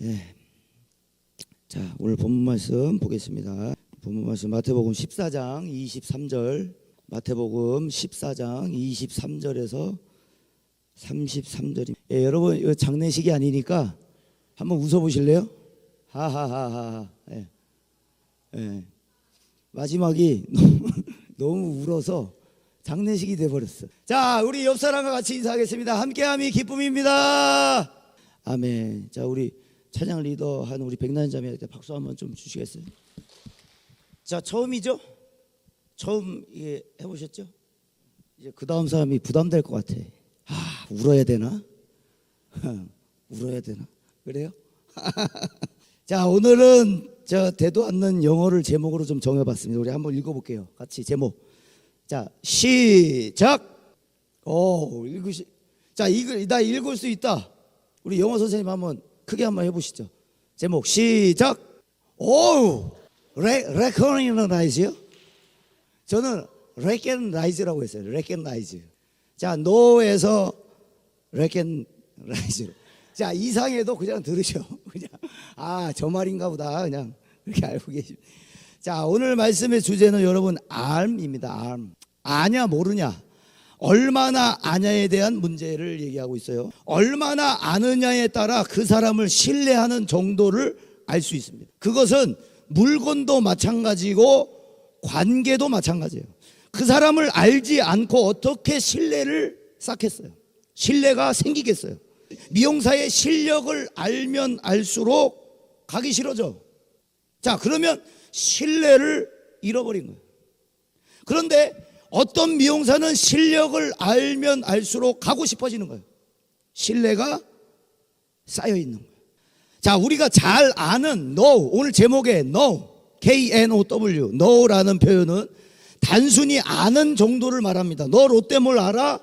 네. 자, 오늘 본문 말씀 보겠습니다. 본문 말씀 마태복음 14장 23절, 마태복음 14장 23절에서 33절입니다. 예, 여러분 이거 장례식이 아니니까 한번 웃어보실래요? 하하하하. 예. 예. 마지막이 너무 울어서 장례식이 돼버렸어. 자, 우리 옆 사람과 같이 인사하겠습니다. 함께함이 기쁨입니다. 아멘. 자, 우리 찬양 리더 한 우리 백난 자매한테 박수 한번 좀 주시겠어요? 자, 처음이죠? 처음 이게 해보셨죠? 이제 그 다음 사람이 부담될 것 같아. 아, 울어야 되나? 울어야 되나? 그래요? 자, 오늘은 저 대도 않는 영어를 제목으로 좀 정해봤습니다. 우리 한번 읽어볼게요. 같이 제목. 자, 시작. 오, 자, 나 읽을 수 있다. 우리 영어 선생님 한번 크게 한번 해보시죠. 제목 시작. 오, recognize요? 저는 recognize라고 했어요. recognize. 자, no에서 recognize. 자, 이상해도 그냥 들으셔. 그냥 저 말인가 보다. 그냥 그렇게 알고 계십니다. 자, 오늘 말씀의 주제는 여러분 알입니다. 알. 아냐 모르냐, 얼마나 아냐에 대한 문제를 얘기하고 있어요. 얼마나 아느냐에 따라 그 사람을 신뢰하는 정도를 알 수 있습니다. 그것은 물건도 마찬가지고 관계도 마찬가지예요. 그 사람을 알지 않고 어떻게 신뢰를 쌓겠어요? 신뢰가 생기겠어요? 미용사의 실력을 알면 알수록 가기 싫어져. 자, 그러면 신뢰를 잃어버린 거예요. 그런데 어떤 미용사는 실력을 알면 알수록 가고 싶어지는 거예요. 신뢰가 쌓여 있는 거예요. 자, 우리가 잘 아는 know, 오늘 제목에 know, K-N-O-W, know라는 표현은 단순히 아는 정도를 말합니다. 너 롯데몰 알아?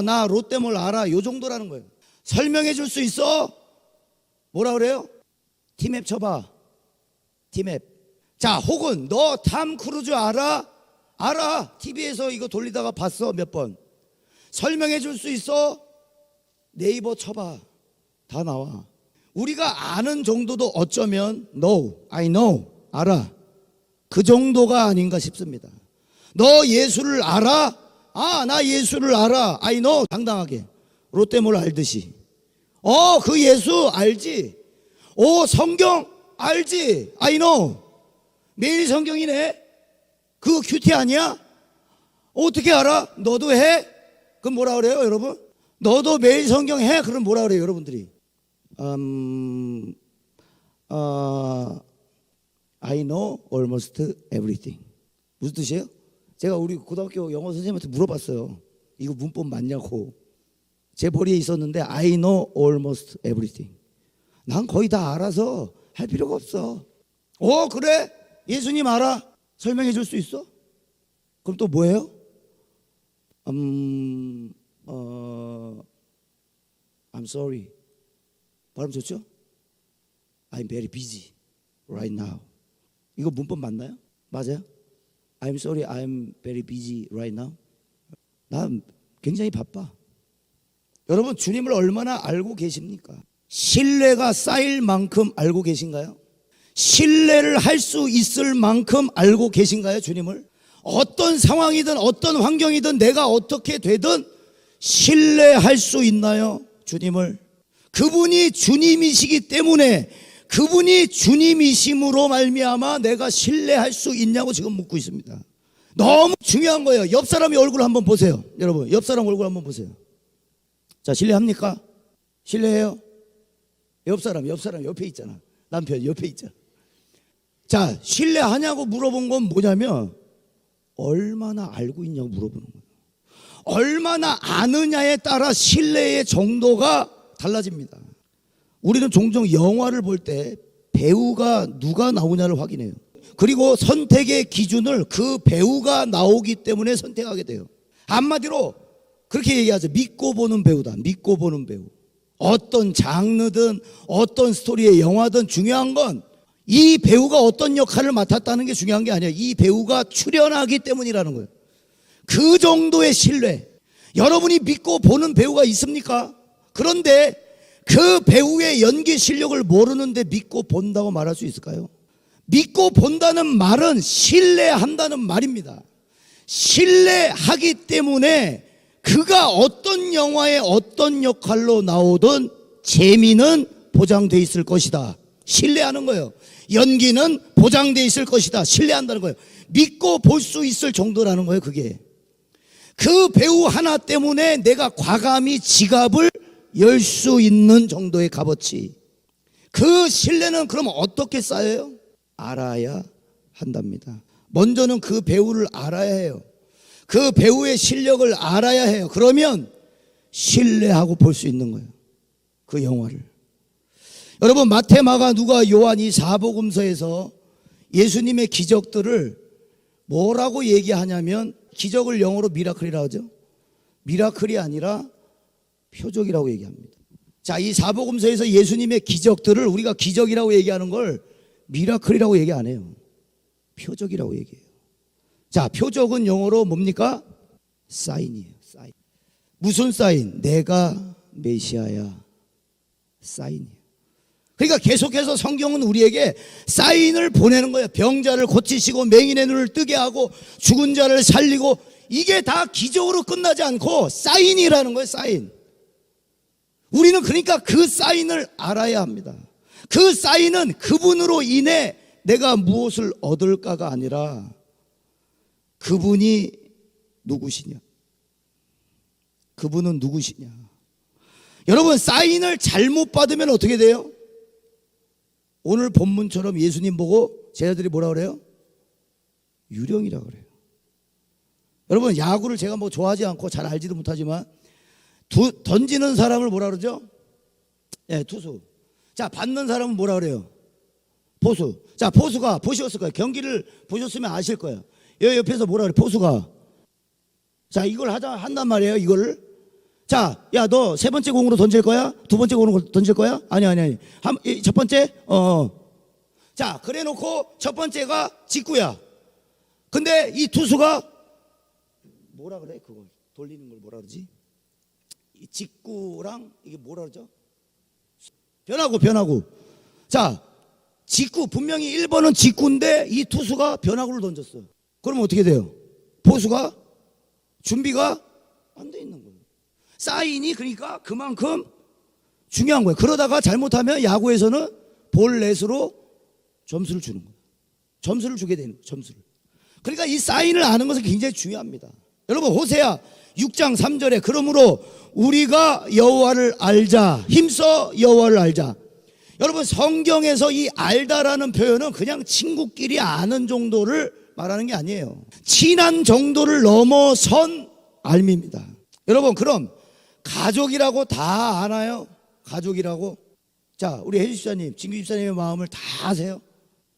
나 롯데몰 알아. 요 정도라는 거예요. 설명해 줄 수 있어? 뭐라 그래요? 티맵 쳐봐. 티맵. 자, 혹은 너 탐 크루즈 알아? 알아. TV에서 이거 돌리다가 봤어. 몇 번. 설명해 줄 수 있어? 네이버 쳐봐. 다 나와. 우리가 아는 정도도 어쩌면 know, I know, 알아. 그 정도가 아닌가 싶습니다. 너 예수를 알아? 나 예수를 알아. I know. 당당하게. 롯데몰 알듯이. 그 예수 알지? 성경 알지? I know. 매일 성경이네. 그거 큐티 아니야? 어떻게 알아? 너도 해? 그럼 뭐라 그래요, 여러분? 너도 매일 성경 해? 그럼 뭐라 그래요, 여러분들이? I know almost everything. 무슨 뜻이에요? 제가 우리 고등학교 영어 선생님한테 물어봤어요. 이거 문법 맞냐고. 제 머리에 있었는데 I know almost everything. 난 거의 다 알아서 할 필요가 없어. 그래? 예수님 알아? 설명해 줄 수 있어? 그럼 또 뭐예요? I'm sorry. 발음 좋죠? I'm very busy right now. 이거 문법 맞나요? 맞아요? I'm sorry, I'm very busy right now. 난 굉장히 바빠. 여러분, 주님을 얼마나 알고 계십니까? 신뢰가 쌓일 만큼 알고 계신가요? 신뢰를 할 수 있을 만큼 알고 계신가요, 주님을? 어떤 상황이든 어떤 환경이든 내가 어떻게 되든 신뢰할 수 있나요, 주님을? 그분이 주님이시기 때문에 그분이 주님이심으로 말미암아 내가 신뢰할 수 있냐고 지금 묻고 있습니다. 너무 중요한 거예요. 옆 사람의 얼굴 한번 보세요. 여러분, 옆 사람 얼굴 한번 보세요. 자, 신뢰합니까? 신뢰해요? 옆 사람 옆에 있잖아. 남편 옆에 있잖아. 자, 신뢰하냐고 물어본 건 뭐냐면 얼마나 알고 있냐고 물어보는 거예요. 얼마나 아느냐에 따라 신뢰의 정도가 달라집니다. 우리는 종종 영화를 볼 때 배우가 누가 나오냐를 확인해요. 그리고 선택의 기준을 그 배우가 나오기 때문에 선택하게 돼요. 한마디로 그렇게 얘기하죠. 믿고 보는 배우다. 믿고 보는 배우. 어떤 장르든 어떤 스토리의 영화든 중요한 건 이 배우가 어떤 역할을 맡았다는 게 중요한 게 아니에요. 이 배우가 출연하기 때문이라는 거예요. 그 정도의 신뢰. 여러분이 믿고 보는 배우가 있습니까? 그런데 그 배우의 연기 실력을 모르는데 믿고 본다고 말할 수 있을까요? 믿고 본다는 말은 신뢰한다는 말입니다. 신뢰하기 때문에 그가 어떤 영화에 어떤 역할로 나오든 재미는 보장돼 있을 것이다. 신뢰하는 거예요. 연기는 보장돼 있을 것이다. 신뢰한다는 거예요. 믿고 볼 수 있을 정도라는 거예요. 그게 그 배우 하나 때문에 내가 과감히 지갑을 열 수 있는 정도의 값어치. 그 신뢰는 그럼 어떻게 쌓여요? 알아야 한답니다. 먼저는 그 배우를 알아야 해요. 그 배우의 실력을 알아야 해요. 그러면 신뢰하고 볼 수 있는 거예요. 그 영화를. 여러분, 마태, 마가, 누가, 요한 이 사복음서에서 예수님의 기적들을 뭐라고 얘기하냐면, 기적을 영어로 미라클이라고 하죠. 미라클이 아니라 표적이라고 얘기합니다. 자, 이 사복음서에서 예수님의 기적들을 우리가 기적이라고 얘기하는 걸 미라클이라고 얘기 안 해요. 표적이라고 얘기해요. 자, 표적은 영어로 뭡니까? 사인이에요. 사인. 무슨 사인? 내가 메시아야. 사인이에요. 그러니까 계속해서 성경은 우리에게 사인을 보내는 거예요. 병자를 고치시고 맹인의 눈을 뜨게 하고 죽은 자를 살리고, 이게 다 기적으로 끝나지 않고 사인이라는 거예요. 사인. 우리는 그러니까 그 사인을 알아야 합니다. 그 사인은 그분으로 인해 내가 무엇을 얻을까가 아니라 그분이 누구시냐, 그분은 누구시냐. 여러분, 사인을 잘못 받으면 어떻게 돼요? 오늘 본문처럼 예수님 보고 제자들이 뭐라 그래요? 유령이라 그래요. 여러분, 야구를 제가 뭐 좋아하지 않고 잘 알지도 못하지만 던지는 사람을 뭐라 그러죠? 예, 투수. 자, 받는 사람은 뭐라 그래요? 포수. 자, 포수가 보셨을 거예요. 경기를 보셨으면 아실 거예요. 여기 옆에서 뭐라 그래? 포수가. 자, 이걸 한단 말이에요. 이거를. 자, 야, 너 세 번째 공으로 던질 거야? 두 번째 공으로 던질 거야? 아니. 첫 번째? 자, 그래 놓고 첫 번째가 직구야. 근데 이 투수가 뭐라 그래? 그걸 돌리는 걸 뭐라 그러지? 이 직구랑 이게 뭐라 그러죠? 변화구. 자, 직구, 분명히 1번은 직구인데 이 투수가 변화구를 던졌어. 그러면 어떻게 돼요? 포수가 준비가 안 돼 있는 거예요. 사인이 그러니까 그만큼 중요한 거예요. 그러다가 잘못하면 야구에서는 볼넷으로 점수를 주는 거예요. 점수를 주게 되는 거예요. 점수를. 그러니까 이 사인을 아는 것은 굉장히 중요합니다. 여러분, 호세아 6장 3절에 그러므로 우리가 여호와를 알자, 힘써 여호와를 알자. 여러분, 성경에서 이 알다라는 표현은 그냥 친구끼리 아는 정도를 말하는 게 아니에요. 친한 정도를 넘어선 알미입니다. 여러분, 그럼 가족이라고 다 아나요? 가족이라고? 자, 우리 혜주 집사님, 진규 집사님의 마음을 다 아세요?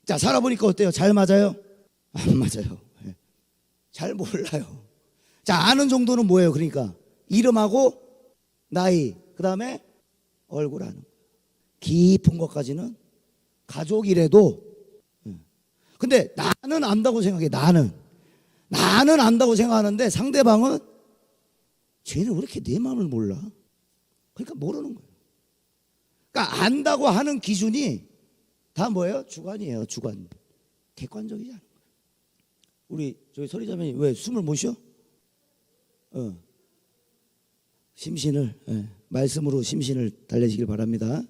자, 살아보니까 어때요? 잘 맞아요? 안 맞아요. 잘 몰라요. 자, 아는 정도는 뭐예요? 그러니까 이름하고 나이, 그 다음에 얼굴 아는 거예요. 깊은 것까지는 가족이라도. 근데 나는 안다고 생각해. 나는 안다고 생각하는데 상대방은 쟤는 왜 이렇게 내 마음을 몰라? 그러니까 모르는 거예요. 그러니까 안다고 하는 기준이 다 뭐예요? 주관이에요. 주관. 객관적이지 않은 거예요. 우리 저기 서리자매님 왜 숨을 못 쉬어? 심신을, 말씀으로 심신을 달래시길 바랍니다.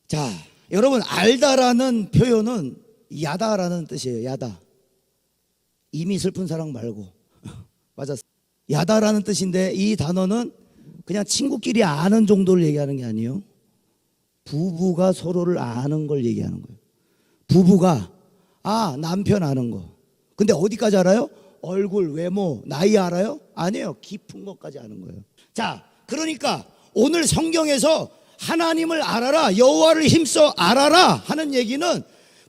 자, 여러분, 알다라는 표현은 야다라는 뜻이에요. 야다. 이미 슬픈 사랑 말고. 맞았어. 야다라는 뜻인데 이 단어는 그냥 친구끼리 아는 정도를 얘기하는 게 아니에요. 부부가 서로를 아는 걸 얘기하는 거예요. 부부가 남편 아는 거. 근데 어디까지 알아요? 얼굴, 외모, 나이 알아요? 아니에요. 깊은 것까지 아는 거예요. 자, 그러니까 오늘 성경에서 하나님을 알아라, 여호와를 힘써 알아라 하는 얘기는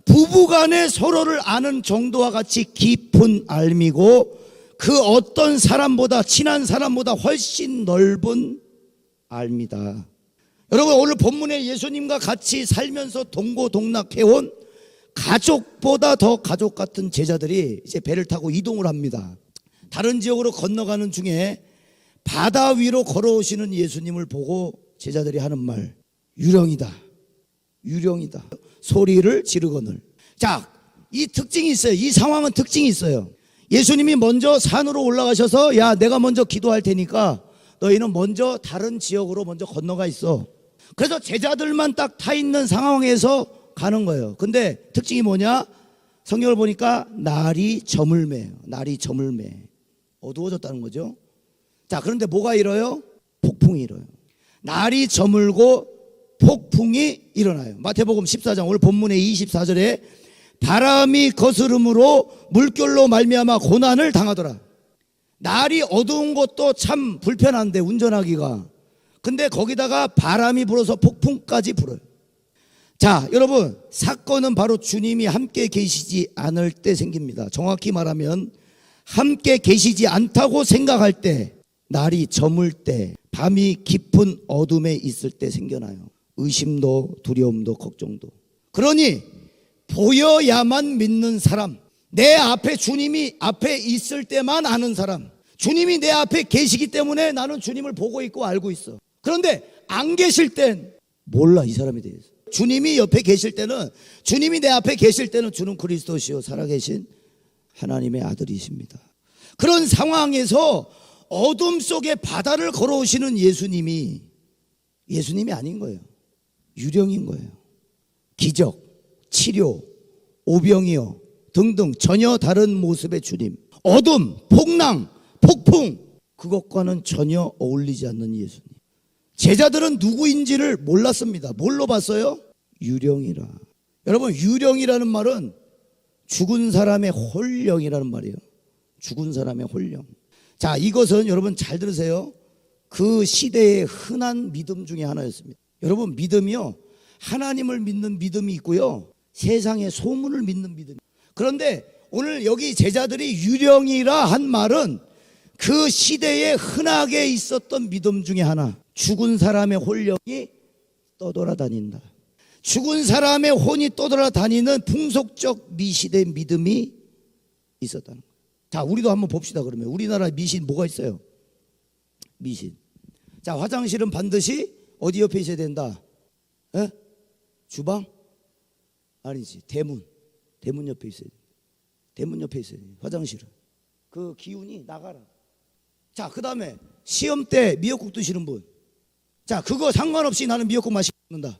부부간에 서로를 아는 정도와 같이 깊은 알미고, 그 어떤 사람보다, 친한 사람보다 훨씬 넓은 알미다. 여러분, 오늘 본문에 예수님과 같이 살면서 동고동락해온 가족보다 더 가족 같은 제자들이 이제 배를 타고 이동을 합니다. 다른 지역으로 건너가는 중에 바다 위로 걸어오시는 예수님을 보고 제자들이 하는 말, 유령이다. 유령이다. 소리를 지르거늘. 자, 이 특징이 있어요. 이 상황은 특징이 있어요. 예수님이 먼저 산으로 올라가셔서 야, 내가 먼저 기도할 테니까 너희는 먼저 다른 지역으로 먼저 건너가 있어. 그래서 제자들만 딱 타 있는 상황에서 가는 거예요. 근데 특징이 뭐냐? 성경을 보니까 날이 저물매요. 날이 저물매. 어두워졌다는 거죠. 자, 그런데 뭐가 일어요? 폭풍이 일어요. 날이 저물고 폭풍이 일어나요. 마태복음 14장 오늘 본문의 24절에 바람이 거스름으로 물결로 말미암아 고난을 당하더라. 날이 어두운 것도 참 불편한데 운전하기가. 근데 거기다가 바람이 불어서 폭풍까지 불어요. 자, 여러분, 사건은 바로 주님이 함께 계시지 않을 때 생깁니다. 정확히 말하면 함께 계시지 않다고 생각할 때, 날이 저물 때, 밤이 깊은 어둠에 있을 때 생겨나요. 의심도 두려움도 걱정도. 그러니 보여야만 믿는 사람, 내 앞에 주님이 앞에 있을 때만 아는 사람, 주님이 내 앞에 계시기 때문에 나는 주님을 보고 있고 알고 있어. 그런데 안 계실 땐 몰라, 이 사람에 대해서. 주님이 옆에 계실 때는, 주님이 내 앞에 계실 때는 주는 그리스도시요 살아계신 하나님의 아들이십니다. 그런 상황에서 어둠 속에 바다를 걸어오시는 예수님이 아닌 거예요. 유령인 거예요. 기적, 치료, 오병이어 등등 전혀 다른 모습의 주님. 어둠, 폭랑, 폭풍, 그것과는 전혀 어울리지 않는 예수님. 제자들은 누구인지를 몰랐습니다. 뭘로 봤어요? 유령이라. 여러분, 유령이라는 말은 죽은 사람의 홀령이라는 말이에요. 죽은 사람의 홀령. 자, 이것은 여러분 잘 들으세요. 그 시대의 흔한 믿음 중에 하나였습니다. 여러분, 믿음이요, 하나님을 믿는 믿음이 있고요, 세상의 소문을 믿는 믿음. 그런데 오늘 여기 제자들이 유령이라 한 말은 그 시대에 흔하게 있었던 믿음 중에 하나. 죽은 사람의 홀령이 떠돌아다닌다. 죽은 사람의 혼이 떠돌아다니는 풍속적 미시대 믿음이 있었다는 거예요. 자, 우리도 한번 봅시다. 그러면 우리나라 미신 뭐가 있어요? 미신. 자, 화장실은 반드시 어디 옆에 있어야 된다? 에? 주방? 아니지, 대문. 대문 옆에 있어야 돼. 대문 옆에 있어야 돼. 화장실은 그 기운이 나가라. 자, 그 다음에 시험 때 미역국 드시는 분. 자, 그거 상관없이 나는 미역국 맛있는다.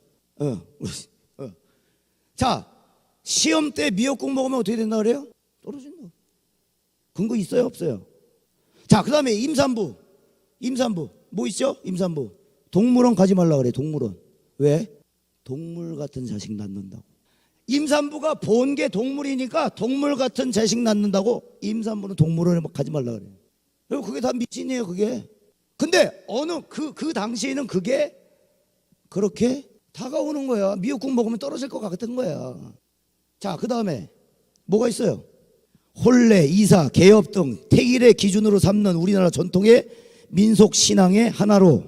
자, 시험 때 미역국 먹으면 어떻게 된다 그래요? 떨어진다. 근거 있어요, 없어요? 자, 그 다음에 임산부. 뭐 있죠? 임산부. 동물원 가지 말라 그래. 동물원. 왜? 동물 같은 자식 낳는다고. 임산부가 본 게 동물이니까 동물 같은 자식 낳는다고 임산부는 동물원에 가지 말라 그래. 여러분, 그게 다 미신이에요, 그게. 근데 그 당시에는 그게 그렇게 다가오는 거야. 미역국 먹으면 떨어질 것 같은 거야. 자, 그 다음에 뭐가 있어요? 혼례, 이사, 개업 등 택일의 기준으로 삼는 우리나라 전통의 민속 신앙의 하나로,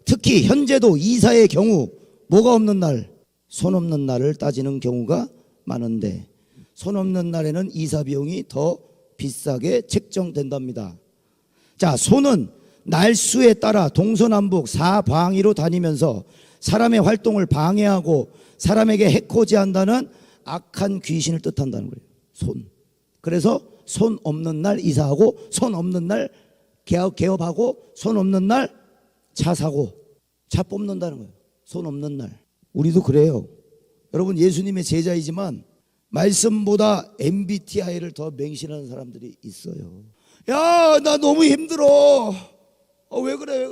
특히 현재도 이사의 경우 뭐가 없는 날? 손 없는 날을 따지는 경우가 많은데, 손 없는 날에는 이사 비용이 더 비싸게 책정된답니다. 자, 손은 날수에 따라 동서남북 사방위로 다니면서 사람의 활동을 방해하고 사람에게 해코지한다는 악한 귀신을 뜻한다는 거예요. 손. 그래서 손 없는 날 이사하고, 손 없는 날 개업하고, 손 없는 날 차 사고, 차 뽑는다는 거예요. 손 없는 날. 우리도 그래요. 여러분, 예수님의 제자이지만 말씀보다 MBTI를 더 맹신하는 사람들이 있어요. 야, 나 너무 힘들어. 왜 그래?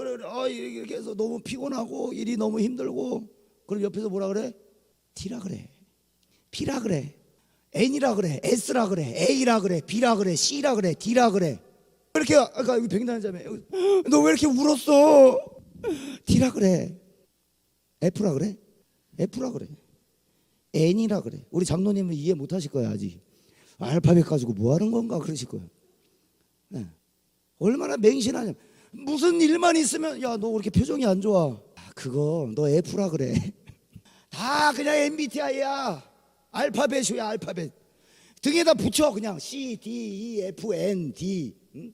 이렇게 해서 너무 피곤하고 일이 너무 힘들고. 그럼 옆에서 뭐라 그래? T라 그래, B라 그래, N이라 그래, S라 그래, A라 그래, B라 그래, C라 그래, D라 그래. 왜 이렇게, 아까 여기 백나는 자매, 너 왜 이렇게 울었어? D라 그래, F라 그래, F라 그래, N이라 그래. 우리 장로님은 이해 못 하실 거야, 아직. 알파벳 가지고 뭐 하는 건가 그러실 거야. 네. 얼마나 맹신하냐. 무슨 일만 있으면, 야, 너 왜 이렇게 표정이 안 좋아? 그거 너 F라 그래. 다 그냥 MBTI야. 알파벳이야, 알파벳. 등에다 붙여 그냥 C, D, E, F, N, D. 응?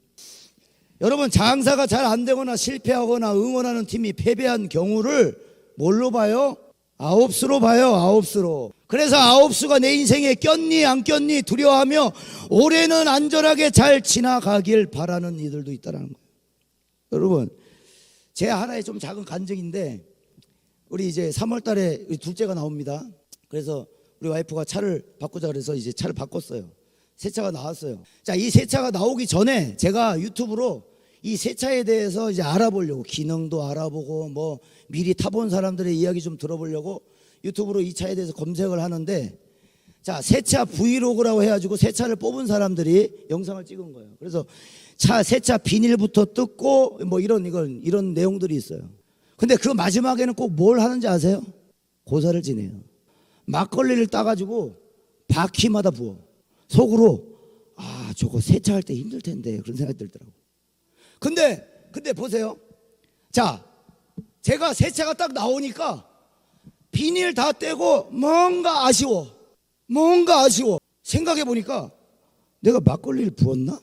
여러분, 장사가 잘 안 되거나 실패하거나 응원하는 팀이 패배한 경우를 뭘로 봐요? 아홉수로 봐요. 아홉수로. 그래서 아홉수가 내 인생에 꼈니 안 꼈니 두려워하며 올해는 안전하게 잘 지나가길 바라는 이들도 있다는 거예요. 여러분, 제 하나의 좀 작은 간증인데, 우리 이제 3월 달에 우리 둘째가 나옵니다. 그래서 우리 와이프가 차를 바꾸자 그래서 이제 차를 바꿨어요. 새 차가 나왔어요. 자, 이 새 차가 나오기 전에 제가 유튜브로 이 새 차에 대해서 이제 알아보려고, 기능도 알아보고 뭐 미리 타본 사람들의 이야기 좀 들어보려고 유튜브로 이 차에 대해서 검색을 하는데, 자, 새 차 브이로그라고 해가지고 새 차를 뽑은 사람들이 영상을 찍은 거예요. 그래서 새 차 비닐부터 뜯고 뭐 이런 내용들이 있어요. 근데 그 마지막에는 꼭 뭘 하는지 아세요? 고사를 지내요. 막걸리를 따가지고 바퀴마다 부어. 속으로 저거 세차할 때 힘들 텐데 그런 생각이 들더라고. 근데 보세요. 자, 제가 세차가 딱 나오니까 비닐 다 떼고 뭔가 아쉬워. 생각해 보니까 내가 막걸리를 부었나?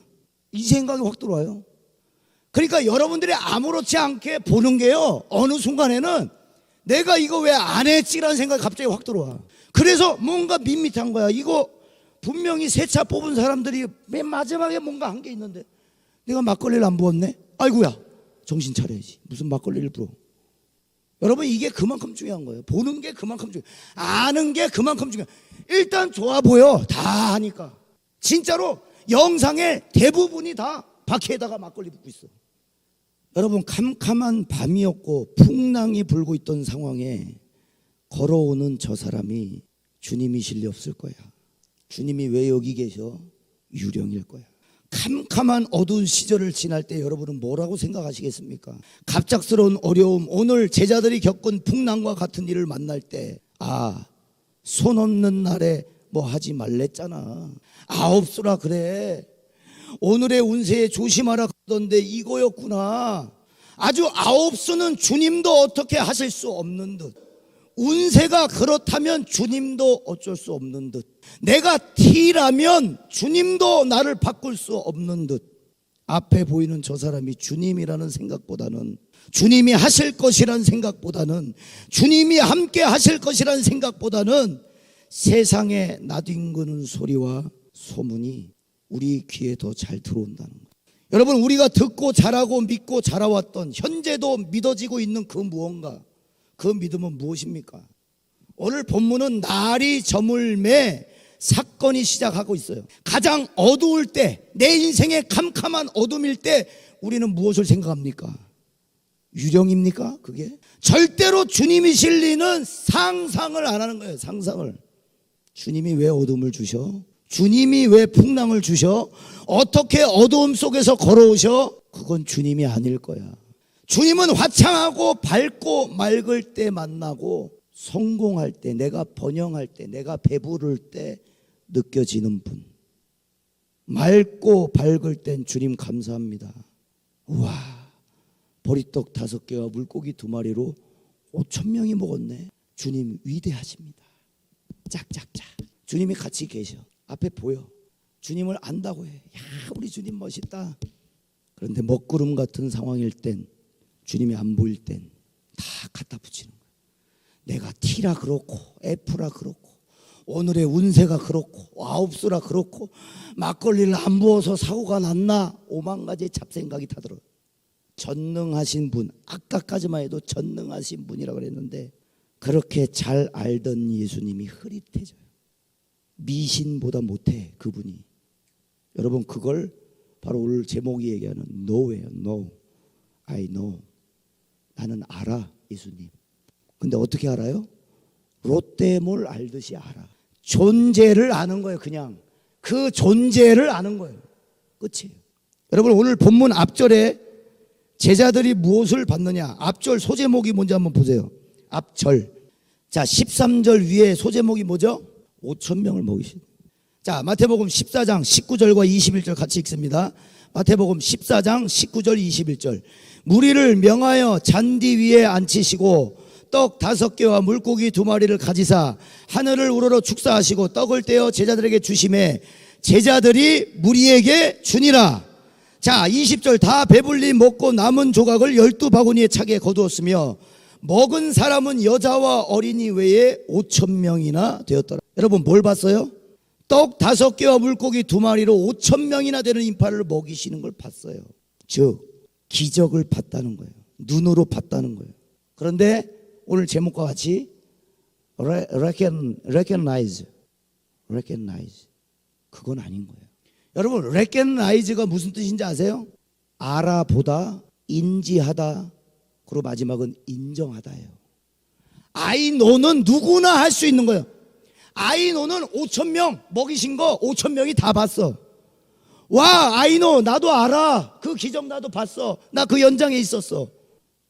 이 생각이 확 들어와요. 그러니까 여러분들이 아무렇지 않게 보는 게요, 어느 순간에는 내가 이거 왜 안 했지라는 생각이 갑자기 확 들어와. 그래서 뭔가 밋밋한 거야. 이거 분명히 새 차 뽑은 사람들이 맨 마지막에 뭔가 한 게 있는데 내가 막걸리를 안 부었네? 아이고야, 정신 차려야지. 무슨 막걸리를 부어. 여러분, 이게 그만큼 중요한 거예요. 보는 게 그만큼 중요해요. 아는 게 그만큼 중요해요. 일단 좋아 보여. 다 하니까. 진짜로 영상의 대부분이 다 바퀴에다가 막걸리 붓고 있어. 여러분, 캄캄한 밤이었고 풍랑이 불고 있던 상황에 걸어오는 저 사람이 주님이실 리 없을 거야. 주님이 왜 여기 계셔? 유령일 거야. 캄캄한 어두운 시절을 지날 때 여러분은 뭐라고 생각하시겠습니까? 갑작스러운 어려움, 오늘 제자들이 겪은 풍랑과 같은 일을 만날 때, 손 없는 날에 뭐 하지 말랬잖아. 아홉수라 그래. 오늘의 운세에 조심하라 그러던데 이거였구나. 아주 아홉수는 주님도 어떻게 하실 수 없는 듯, 운세가 그렇다면 주님도 어쩔 수 없는 듯, 내가 T라면 주님도 나를 바꿀 수 없는 듯, 앞에 보이는 저 사람이 주님이라는 생각보다는, 주님이 하실 것이라는 생각보다는, 주님이 함께 하실 것이라는 생각보다는 세상에 나뒹구는 소리와 소문이 우리 귀에 더 잘 들어온다는 거예요. 여러분, 우리가 듣고 자라고 믿고 자라왔던, 현재도 믿어지고 있는 그 무언가, 그 믿음은 무엇입니까? 오늘 본문은 날이 저물매 사건이 시작하고 있어요. 가장 어두울 때, 내 인생의 캄캄한 어둠일 때 우리는 무엇을 생각합니까? 유령입니까? 그게? 절대로 주님이실 리는 상상을 안 하는 거예요. 상상을. 주님이 왜 어둠을 주셔? 주님이 왜 풍랑을 주셔? 어떻게 어두움 속에서 걸어오셔? 그건 주님이 아닐 거야. 주님은 화창하고 밝고 맑을 때 만나고, 성공할 때, 내가 번영할 때, 내가 배부를 때 느껴지는 분. 맑고 밝을 땐 주님 감사합니다. 우와, 보리떡 5개와 물고기 2마리로 5,000명이 먹었네. 주님 위대하십니다. 짝짝짝. 주님이 같이 계셔. 앞에 보여. 주님을 안다고 해. 야, 우리 주님 멋있다. 그런데 먹구름 같은 상황일 땐, 주님이 안 보일 땐 다 갖다 붙이는 거야. 내가 T라 그렇고 F라 그렇고 오늘의 운세가 그렇고 아홉수라 그렇고 막걸리를 안 부어서 사고가 났나, 5만 가지 잡생각이 다 들어. 전능하신 분, 아까까지만 해도 전능하신 분이라고 그랬는데 그렇게 잘 알던 예수님이 흐릿해져요. 미신보다 못해 그분이. 여러분, 그걸 바로 오늘 제목이 얘기하는 know예요. know. I know. 나는 알아, 예수님. 근데 어떻게 알아요? 롯데몰 알듯이 알아. 존재를 아는 거예요. 그냥 그 존재를 아는 거예요. 끝이에요. 여러분, 오늘 본문 앞절에 제자들이 무엇을 받느냐, 앞절 소제목이 뭔지 한번 보세요. 앞절. 자, 13절 위에 소제목이 뭐죠? 5,000명을 먹이신. 자, 마태복음 14장 19절과 21절 같이 읽습니다. 마태복음 14장 19절 21절. 무리를 명하여 잔디 위에 앉히시고 떡 5개와 물고기 2마리를 가지사 하늘을 우러러 축사하시고 떡을 떼어 제자들에게 주심에 제자들이 무리에게 주니라. 자, 20절 다 배불리 먹고 남은 조각을 12바구니에 차게 거두었으며 먹은 사람은 여자와 어린이 외에 5,000명이나 되었더라. 여러분 뭘 봤어요? 떡 5개와 물고기 2마리로 5,000명이나 되는 인파를 먹이시는 걸 봤어요. 즉 기적을 봤다는 거예요. 눈으로 봤다는 거예요. 그런데 오늘 제목과 같이 recognize 그건 아닌 거예요. 여러분 recognize가 무슨 뜻인지 아세요? 알아보다, 인지하다, 그리고 마지막은 인정하다예요. I know는 누구나 할 수 있는 거예요. I know는 5,000명 먹이신 거 5,000명이 다 봤어. 와, I know, 나도 알아. 그 기적 나도 봤어. 나 그 현장에 있었어.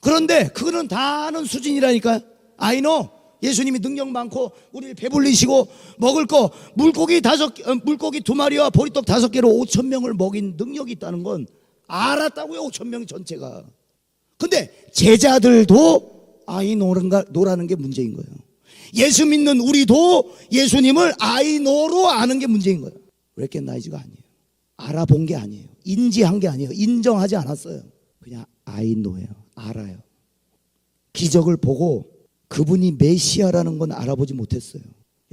그런데 그거는 다 아는 수준이라니까요. I know. 예수님이 능력 많고 우리를 배불리시고 먹을 거 물고기 2마리와 보리떡 5개로 5,000명을 먹인 능력이 있다는 건 알았다고요. 5,000명 전체가. 근데 제자들도 I know라는 게 문제인 거예요. 예수 믿는 우리도 예수님을 I know로 아는 게 문제인 거예요. recognize가 아니에요. 알아본 게 아니에요. 인지한 게 아니에요. 인정하지 않았어요. 그냥 I know예요. 알아요. 기적을 보고 그분이 메시아라는 건 알아보지 못했어요.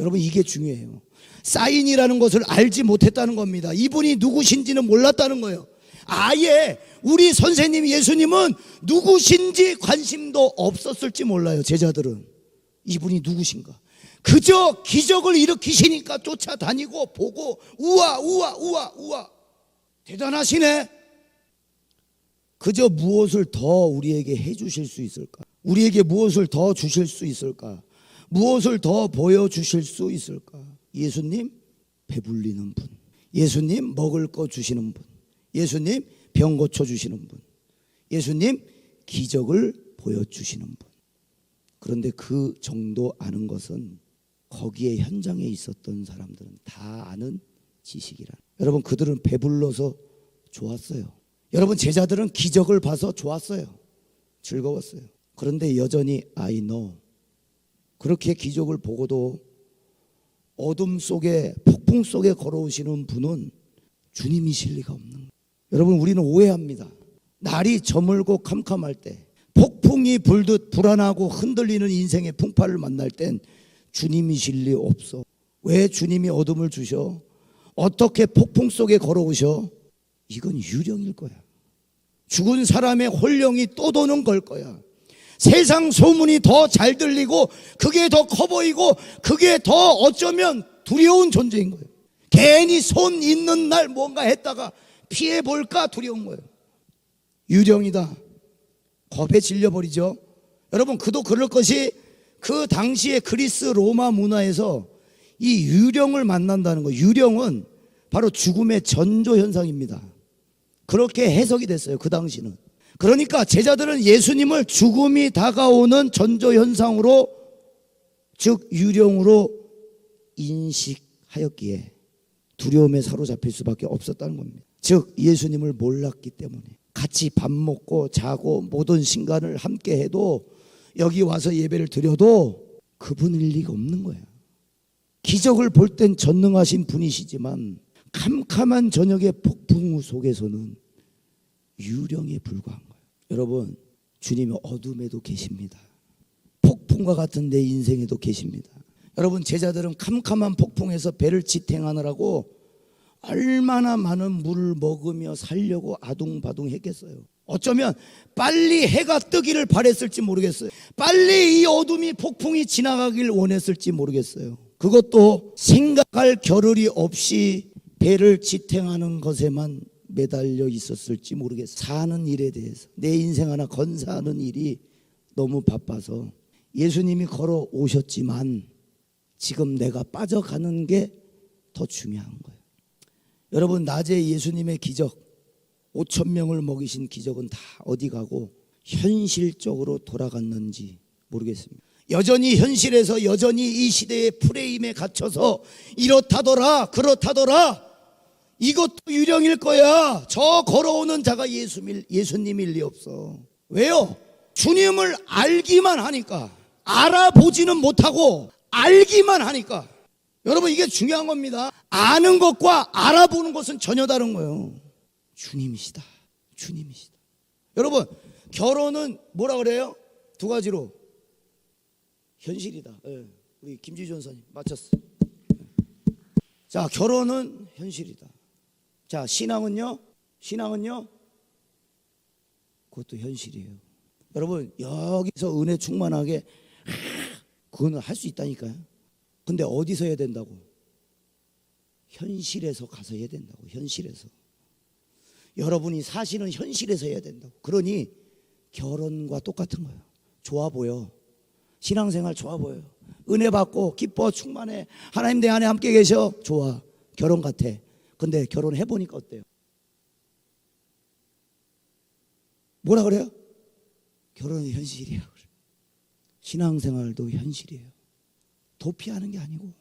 여러분 이게 중요해요. 사인이라는 것을 알지 못했다는 겁니다. 이분이 누구신지는 몰랐다는 거예요. 아예 우리 선생님 예수님은 누구신지 관심도 없었을지 몰라요. 제자들은 이분이 누구신가. 그저 기적을 일으키시니까 쫓아다니고 보고 우와 대단하시네. 그저 무엇을 더 우리에게 해주실 수 있을까? 우리에게 무엇을 더 주실 수 있을까? 무엇을 더 보여주실 수 있을까? 예수님 배불리는 분, 예수님 먹을 거 주시는 분, 예수님 병 고쳐주시는 분, 예수님 기적을 보여주시는 분. 그런데 그 정도 아는 것은 거기에 현장에 있었던 사람들은 다 아는 지식이라. 여러분 그들은 배불러서 좋았어요. 여러분 제자들은 기적을 봐서 좋았어요. 즐거웠어요. 그런데 여전히 I know. 그렇게 기적을 보고도 어둠 속에 폭풍 속에 걸어오시는 분은 주님이실 리가 없는 거예요. 여러분 우리는 오해합니다. 날이 저물고 캄캄할 때 폭풍이 불듯 불안하고 흔들리는 인생의 풍파를 만날 땐 주님이실 리 없어. 왜 주님이 어둠을 주셔? 어떻게 폭풍 속에 걸어오셔? 이건 유령일 거야. 죽은 사람의 혼령이 또 도는 걸 거야. 세상 소문이 더 잘 들리고 그게 더 커 보이고 그게 더 어쩌면 두려운 존재인 거예요. 괜히 손 있는 날 뭔가 했다가 피해 볼까 두려운 거예요. 유령이다. 겁에 질려버리죠. 여러분 그도 그럴 것이 그 당시에 그리스 로마 문화에서 이 유령을 만난다는 거. 유령은 바로 죽음의 전조 현상입니다. 그렇게 해석이 됐어요. 그 당시는. 그러니까 제자들은 예수님을 죽음이 다가오는 전조 현상으로, 즉 유령으로 인식하였기에 두려움에 사로잡힐 수밖에 없었다는 겁니다. 즉 예수님을 몰랐기 때문에. 같이 밥 먹고 자고 모든 시간을 함께 해도 여기 와서 예배를 드려도 그분일 리가 없는 거예요. 기적을 볼 땐 전능하신 분이시지만 캄캄한 저녁의 폭풍 속에서는 유령에 불과한 거예요. 여러분 주님이 어둠에도 계십니다. 폭풍과 같은 내 인생에도 계십니다. 여러분 제자들은 캄캄한 폭풍에서 배를 지탱하느라고 얼마나 많은 물을 먹으며 살려고 아둥바둥 했겠어요. 어쩌면 빨리 해가 뜨기를 바랬을지 모르겠어요. 빨리 이 어둠이 폭풍이 지나가길 원했을지 모르겠어요. 그것도 생각할 겨를이 없이 배를 지탱하는 것에만 매달려 있었을지 모르겠어요. 사는 일에 대해서 내 인생 하나 건사하는 일이 너무 바빠서 예수님이 걸어오셨지만 지금 내가 빠져가는 게 더 중요한 거예요. 여러분 낮에 예수님의 기적 5,000명을 먹이신 기적은 다 어디 가고 현실적으로 돌아갔는지 모르겠습니다. 여전히 현실에서 여전히 이 시대의 프레임에 갇혀서 이렇다더라 그렇다더라 이것도 유령일 거야. 저 걸어오는 자가 예수님일 리 없어. 왜요? 주님을 알기만 하니까. 알아보지는 못하고 알기만 하니까. 여러분 이게 중요한 겁니다. 아는 것과 알아보는 것은 전혀 다른 거예요. 주님이시다. 주님이시다. 여러분, 결혼은 뭐라 그래요? 두 가지로. 현실이다. 예, 우리 김지주 전사님 맞췄어. 자, 결혼은 현실이다. 자, 신앙은요? 신앙은요? 그것도 현실이에요. 여러분, 여기서 은혜 충만하게 그거는 할 수 있다니까요. 근데 어디서 해야 된다고? 현실에서 가서 해야 된다고. 현실에서. 여러분이 사시는 현실에서 해야 된다고. 그러니 결혼과 똑같은 거예요. 좋아 보여. 신앙생활 좋아 보여요. 은혜 받고 기뻐 충만해. 하나님 내 안에 함께 계셔. 좋아. 결혼 같아. 근데 결혼해 보니까 어때요? 뭐라 그래요? 결혼은 현실이야. 신앙생활도 현실이에요. 도피하는 게 아니고.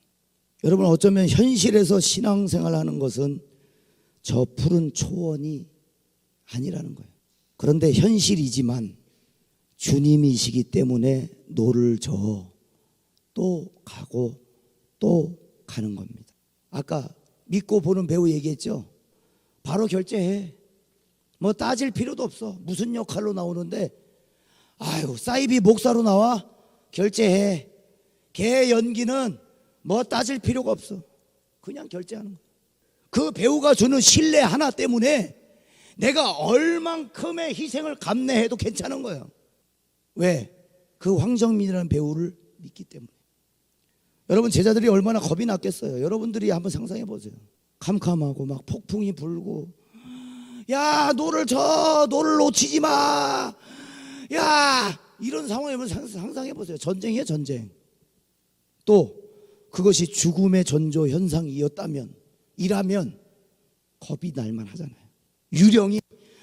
여러분, 어쩌면 현실에서 신앙생활하는 것은 저 푸른 초원이 아니라는 거예요. 그런데 현실이지만 주님이시기 때문에 노를 저어 또 가고 또 가는 겁니다. 아까 믿고 보는 배우 얘기했죠. 바로 결제해. 뭐 따질 필요도 없어. 무슨 역할로 나오는데 아이고 사이비 목사로 나와? 결제해. 걔 연기는 뭐 따질 필요가 없어. 그냥 결제하는 거야. 그 배우가 주는 신뢰 하나 때문에 내가 얼만큼의 희생을 감내해도 괜찮은 거예요. 왜? 그 황정민이라는 배우를 믿기 때문에. 여러분, 제자들이 얼마나 겁이 났겠어요. 여러분들이 한번 상상해 보세요. 캄캄하고 막 폭풍이 불고, 야 노를 놓치지 마, 야 이런 상황에 상상해 보세요. 전쟁이에요, 전쟁. 또 그것이 죽음의 전조 현상이었다면, 이라면 겁이 날만 하잖아요. 유령이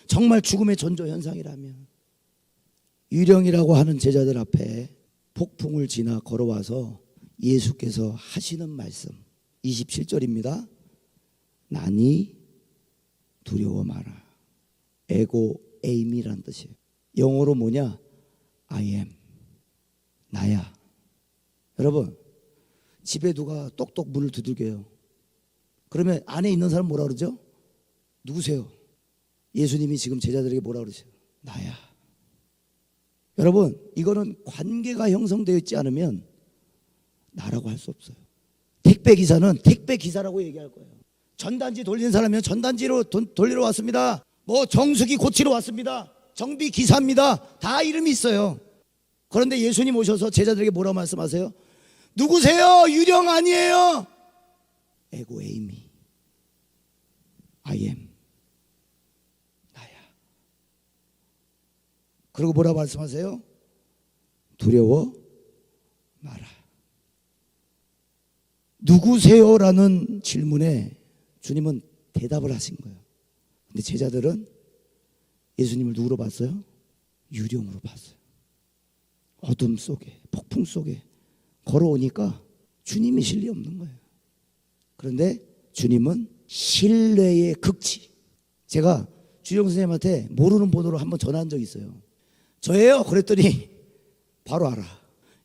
정말 죽음의 전조 현상이라면, 유령이라고 하는 제자들 앞에 폭풍을 지나 걸어와서 예수께서 하시는 말씀 27절입니다. 나니 두려워 마라. 에고 에임이란 뜻이에요. 영어로 뭐냐? I am. 나야. 여러분, 집에 누가 똑똑 문을 두들겨요. 그러면 안에 있는 사람 뭐라 그러죠? 누구세요? 예수님이 지금 제자들에게 뭐라 그러세요? 나야. 여러분, 이거는 관계가 형성되어 있지 않으면 나라고 할 수 없어요. 택배기사는 택배기사라고 얘기할 거예요. 전단지 돌리는 사람이면 전단지로 돌리러 왔습니다. 뭐 정수기 고치러 왔습니다. 정비기사입니다. 다 이름이 있어요. 그런데 예수님 오셔서 제자들에게 뭐라고 말씀하세요? 누구세요? 유령 아니에요. 에고 에이미. I am. 나야. 그리고 뭐라고 말씀하세요? 두려워 마라. 누구세요라는 질문에 주님은 대답을 하신 거예요. 근데 제자들은 예수님을 누구로 봤어요? 유령으로 봤어요. 어둠 속에, 폭풍 속에 걸어오니까 주님이실 리 없는 거예요. 그런데 주님은 신뢰의 극치. 제가 주영 선생님한테 모르는 번호로 한번 전화한 적이 있어요. 저예요? 그랬더니 바로 알아.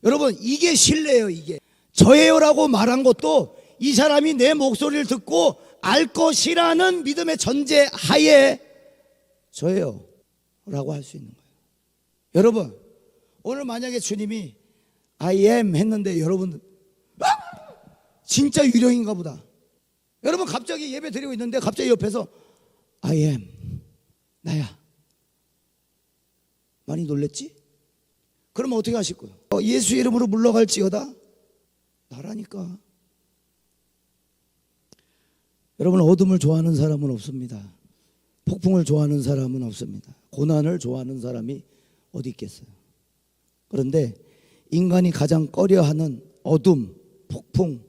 여러분, 이게 신뢰예요. 이게 저예요라고 말한 것도 이 사람이 내 목소리를 듣고 알 것이라는 믿음의 전제 하에 저예요 라고 할 수 있는 거예요. 여러분, 오늘 만약에 주님이 I am 했는데 여러분 진짜 유령인가 보다. 여러분, 갑자기 예배 드리고 있는데 갑자기 옆에서 I am, 나야. 많이 놀랬지? 그러면 어떻게 하실 거예요? 예수 이름으로 물러갈지어다. 나라니까. 여러분, 어둠을 좋아하는 사람은 없습니다. 폭풍을 좋아하는 사람은 없습니다. 고난을 좋아하는 사람이 어디 있겠어요? 그런데 인간이 가장 꺼려하는 어둠, 폭풍,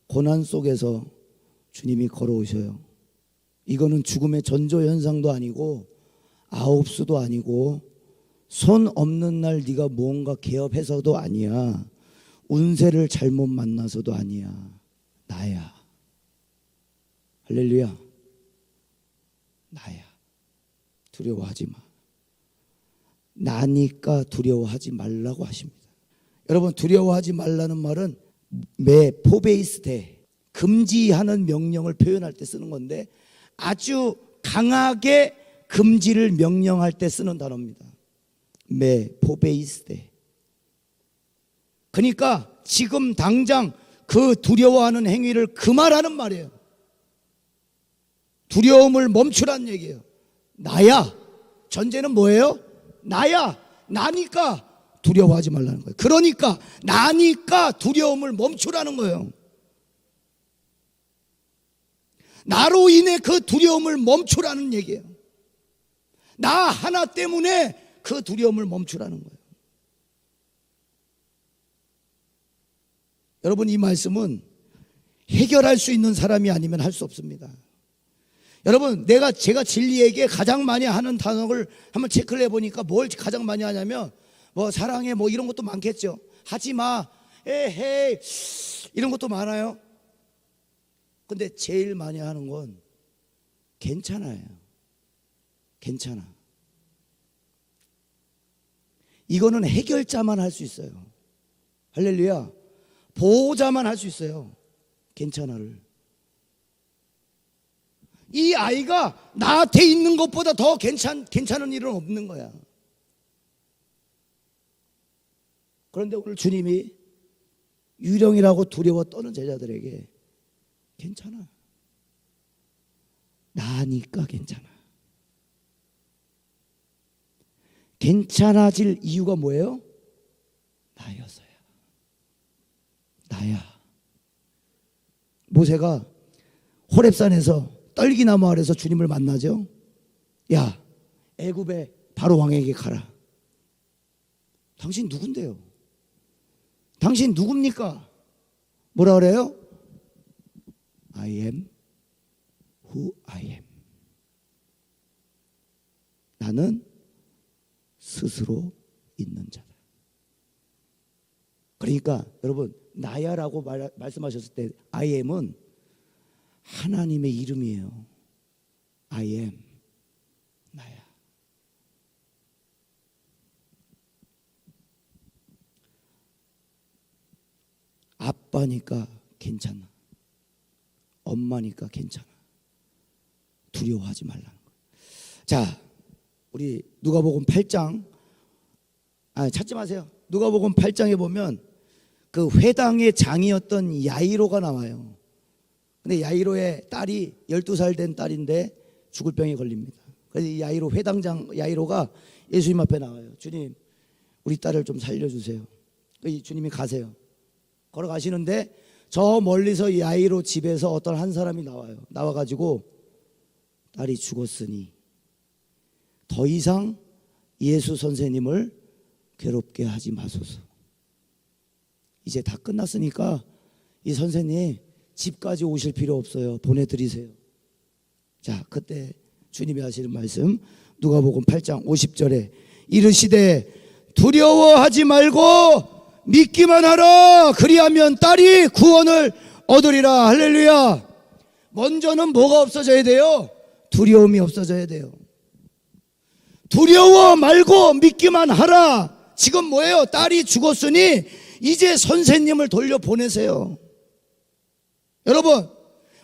고난 속에서 주님이 걸어오셔요. 이거는 죽음의 전조현상도 아니고 아홉수도 아니고 손 없는 날 네가 무언가 개업해서도 아니야. 운세를 잘못 만나서도 아니야. 나야. 할렐루야. 나야. 두려워하지 마. 나니까 두려워하지 말라고 하십니다. 여러분, 두려워하지 말라는 말은 포베이스 대 금지하는 명령을 표현할 때 쓰는 건데 아주 강하게 금지를 명령할 때 쓰는 단어입니다. 포베이스데. 그러니까 지금 당장 그 두려워하는 행위를 그만하는 말이에요. 두려움을 멈추라는 얘기예요. 나야. 전제는 뭐예요? 나야. 나니까 두려워하지 말라는 거예요. 그러니까 나니까 두려움을 멈추라는 거예요. 나로 인해 그 두려움을 멈추라는 얘기예요. 나 하나 때문에 그 두려움을 멈추라는 거예요. 여러분, 이 말씀은 해결할 수 있는 사람이 아니면 할 수 없습니다. 여러분, 제가 진리에게 가장 많이 하는 단어를 한번 체크를 해보니까 뭘 가장 많이 하냐면 뭐 사랑해 뭐 이런 것도 많겠죠. 하지마, 에헤이 이런 것도 많아요. 근데 제일 많이 하는 건 괜찮아요. 괜찮아. 이거는 해결자만 할 수 있어요. 할렐루야. 보호자만 할 수 있어요. 괜찮아를. 이 아이가 나한테 있는 것보다 더 괜찮은 일은 없는 거야. 그런데 오늘 주님이 유령이라고 두려워 떠는 제자들에게 괜찮아. 나니까 괜찮아. 괜찮아질 이유가 뭐예요? 나여서야. 나야. 모세가 호렙산에서 떨기나무 아래서 주님을 만나죠. 야, 애굽의 바로 왕에게 가라. 당신 누군데요? 당신 누굽니까? 뭐라 그래요? I am who I am. 나는 스스로 있는 자다. 그러니까 여러분, 나야라고 말씀하셨을 때 I am은 하나님의 이름이에요. I am, 나야. 아빠니까 괜찮아. 엄마니까 괜찮아. 두려워하지 말라는 거예요. 자, 우리 누가복음 8장, 찾지 마세요. 누가복음 8장에 보면 그 회당의 장이었던 야이로가 나와요. 근데 야이로의 딸이 12살 된 딸인데 죽을 병에 걸립니다. 그래서 이 야이로 회당장 야이로가 예수님 앞에 나와요. 주님, 우리 딸을 좀 살려주세요. 주님이 가세요. 걸어가시는데 저 멀리서 야이로 집에서 어떤 한 사람이 나와요. 나와가지고 딸이 죽었으니 더 이상 예수 선생님을 괴롭게 하지 마소서. 이제 다 끝났으니까 이 선생님 집까지 오실 필요 없어요. 보내드리세요. 자, 그때 주님이 하시는 말씀 누가복음 8장 50절에 이르시되 두려워하지 말고 믿기만 하라. 그리하면 딸이 구원을 얻으리라. 할렐루야. 먼저는 뭐가 없어져야 돼요? 두려움이 없어져야 돼요. 두려워 말고 믿기만 하라. 지금 뭐예요? 딸이 죽었으니 이제 선생님을 돌려보내세요. 여러분,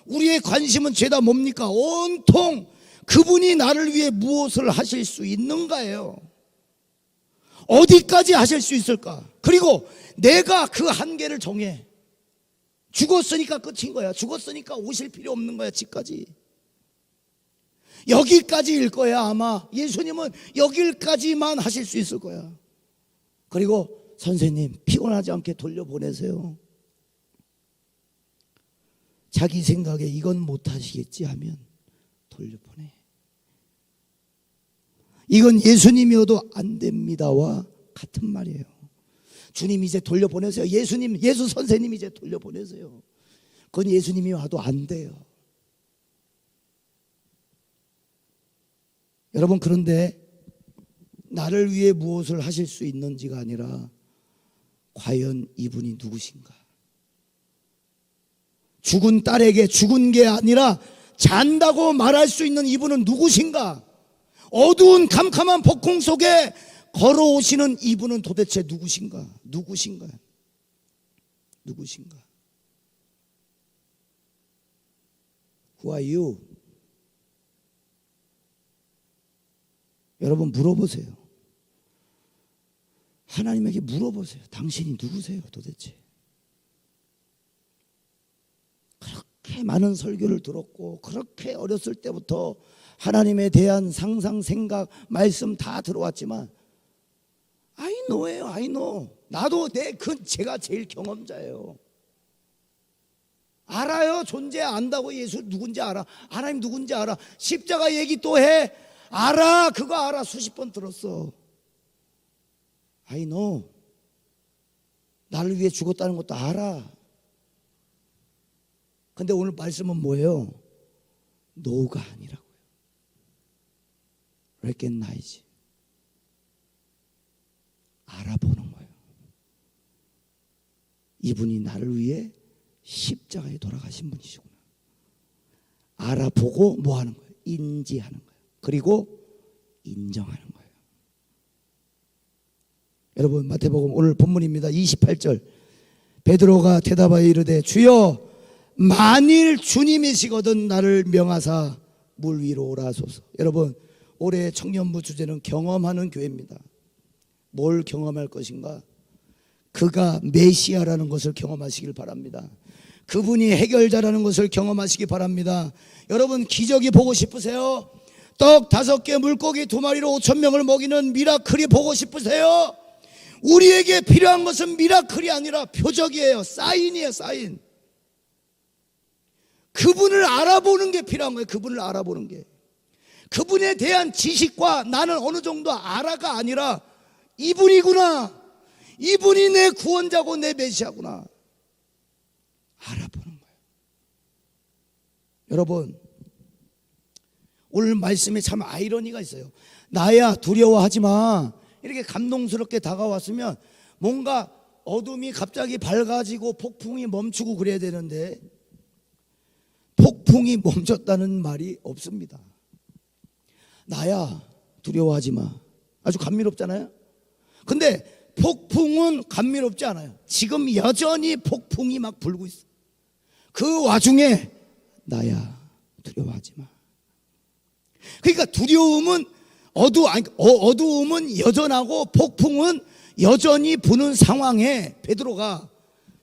우리의 관심은 죄다 뭡니까? 온통 그분이 나를 위해 무엇을 하실 수 있는가예요. 어디까지 하실 수 있을까? 그리고 내가 그 한계를 정해. 죽었으니까 끝인 거야. 죽었으니까 오실 필요 없는 거야. 집까지. 여기까지일 거야. 아마 예수님은 여기까지만 하실 수 있을 거야. 그리고 선생님 피곤하지 않게 돌려보내세요. 자기 생각에 이건 못하시겠지 하면 돌려보내. 이건 예수님이어도 안 됩니다와 같은 말이에요. 주님 이제 돌려보내세요. 예수 선생님 이제 돌려보내세요. 그건 예수님이 와도 안 돼요. 여러분, 그런데 나를 위해 무엇을 하실 수 있는지가 아니라 과연 이분이 누구신가? 죽은 딸에게 죽은 게 아니라 잔다고 말할 수 있는 이분은 누구신가? 어두운 캄캄한 폭풍 속에 걸어오시는 이분은 도대체 누구신가? 누구신가? 누구신가? Who are you? 여러분 물어보세요. 하나님에게 물어보세요. 당신이 누구세요 도대체? 그렇게 많은 설교를 들었고 그렇게 어렸을 때부터 하나님에 대한 상상, 생각, 말씀 다 들어왔지만 I know예요. I know. 나도 제가 제일 경험자예요. 알아요. 존재 안다고. 예수 누군지 알아. 하나님 누군지 알아. 십자가 얘기 또 해. 알아. 그거 알아. 수십 번 들었어. I know. 나를 위해 죽었다는 것도 알아. 근데 오늘 말씀은 뭐예요? know가 아니라고요. recognize. 알아보는 거예요. 이분이 나를 위해 십자가에 돌아가신 분이시구나. 알아보고 뭐 하는 거예요? 인지하는 거예요. 그리고 인정하는 거예요. 여러분 마태복음 오늘 본문입니다. 28절. 베드로가 대답하여 이르되 주여 만일 주님이시거든 나를 명하사 물 위로 오라 하소서. 여러분 올해 청년부 주제는 경험하는 교회입니다. 뭘 경험할 것인가? 그가 메시아라는 것을 경험하시길 바랍니다. 그분이 해결자라는 것을 경험하시기 바랍니다. 여러분 기적이 보고 싶으세요? 떡 5개 물고기 2마리로 5,000명을 먹이는 미라클이 보고 싶으세요? 우리에게 필요한 것은 미라클이 아니라 표적이에요. 사인이에요. 사인. 그분을 알아보는 게 필요한 거예요. 그분을 알아보는 게. 그분에 대한 지식과 나는 어느 정도 알아가 아니라 이분이구나. 이분이 내 구원자고 내 메시아구나. 알아보는 거예요. 여러분 오늘 말씀에 참 아이러니가 있어요. 나야 두려워하지 마. 이렇게 감동스럽게 다가왔으면 뭔가 어둠이 갑자기 밝아지고 폭풍이 멈추고 그래야 되는데 폭풍이 멈췄다는 말이 없습니다. 나야 두려워하지 마. 아주 감미롭잖아요. 근데 폭풍은 감미롭지 않아요. 지금 여전히 폭풍이 막 불고 있어. 그 와중에 나야 두려워하지 마. 그러니까 두려움은 어두움은 여전하고 폭풍은 여전히 부는 상황에 베드로가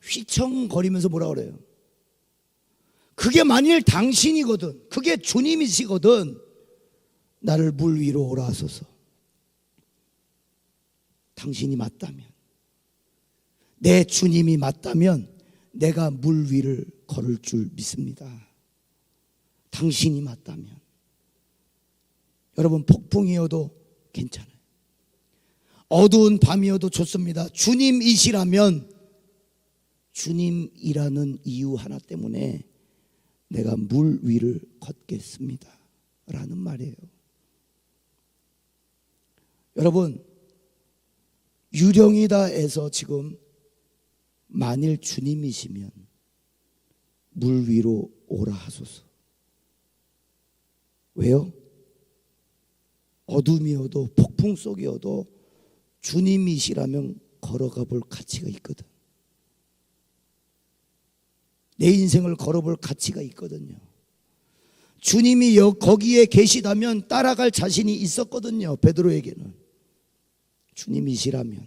휘청거리면서 뭐라 그래요? 그게 만일 당신이거든, 그게 주님이시거든 나를 물 위로 오라 하소서. 당신이 맞다면, 내 주님이 맞다면 내가 물 위를 걸을 줄 믿습니다. 당신이 맞다면. 여러분 폭풍이어도 괜찮아요. 어두운 밤이어도 좋습니다. 주님이시라면 주님이라는 이유 하나 때문에 내가 물 위를 걷겠습니다 라는 말이에요. 여러분 유령이다에서 지금 만일 주님이시면 물 위로 오라 하소서. 왜요? 어둠이어도 폭풍 속이어도 주님이시라면 걸어가 볼 가치가 있거든. 내 인생을 걸어볼 가치가 있거든요. 주님이 거기에 계시다면 따라갈 자신이 있었거든요. 베드로에게는. 주님이시라면.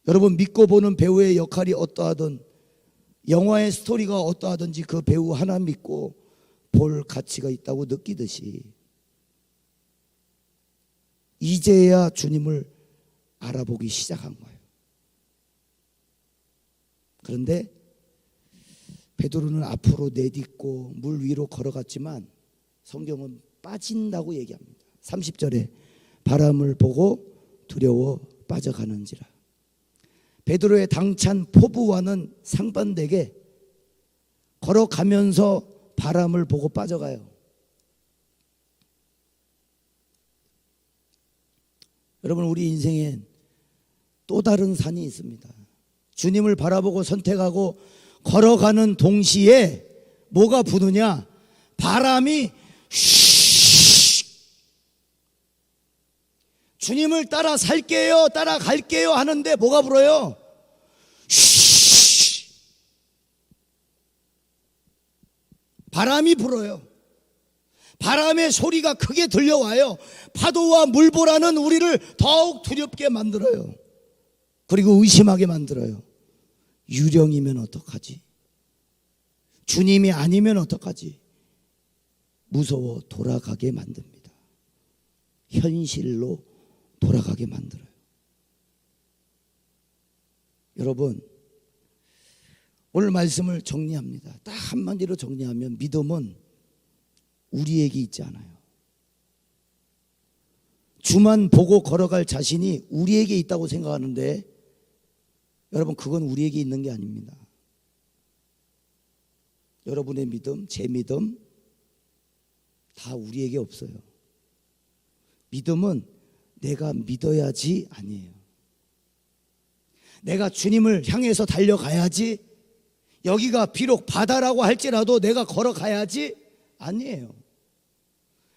여러분 믿고 보는 배우의 역할이 어떠하든 영화의 스토리가 어떠하든지 그 배우 하나 믿고 볼 가치가 있다고 느끼듯이 이제야 주님을 알아보기 시작한 거예요. 그런데 베드로는 앞으로 내딛고 물 위로 걸어갔지만 성경은 빠진다고 얘기합니다. 30절에 바람을 보고 두려워 빠져가는지라. 베드로의 당찬 포부와는 상반되게 걸어가면서 바람을 보고 빠져가요. 여러분 우리 인생엔 또 다른 산이 있습니다. 주님을 바라보고 선택하고 걸어가는 동시에 뭐가 부느냐? 바람이 쉬 주님을 따라 살게요, 따라 갈게요 하는데 뭐가 불어요? 쉬 바람이 불어요. 바람의 소리가 크게 들려와요. 파도와 물보라는 우리를 더욱 두렵게 만들어요. 그리고 의심하게 만들어요. 유령이면 어떡하지? 주님이 아니면 어떡하지? 무서워 돌아가게 만듭니다. 현실로 돌아가게 만들어요. 여러분, 오늘 말씀을 정리합니다. 딱 한마디로 정리하면 믿음은 우리에게 있지 않아요. 주만 보고 걸어갈 자신이 우리에게 있다고 생각하는데 여러분, 그건 우리에게 있는 게 아닙니다. 여러분의 믿음, 제 믿음 다 우리에게 없어요. 믿음은 내가 믿어야지 아니에요. 내가 주님을 향해서 달려가야지, 여기가 비록 바다라고 할지라도 내가 걸어가야지 아니에요.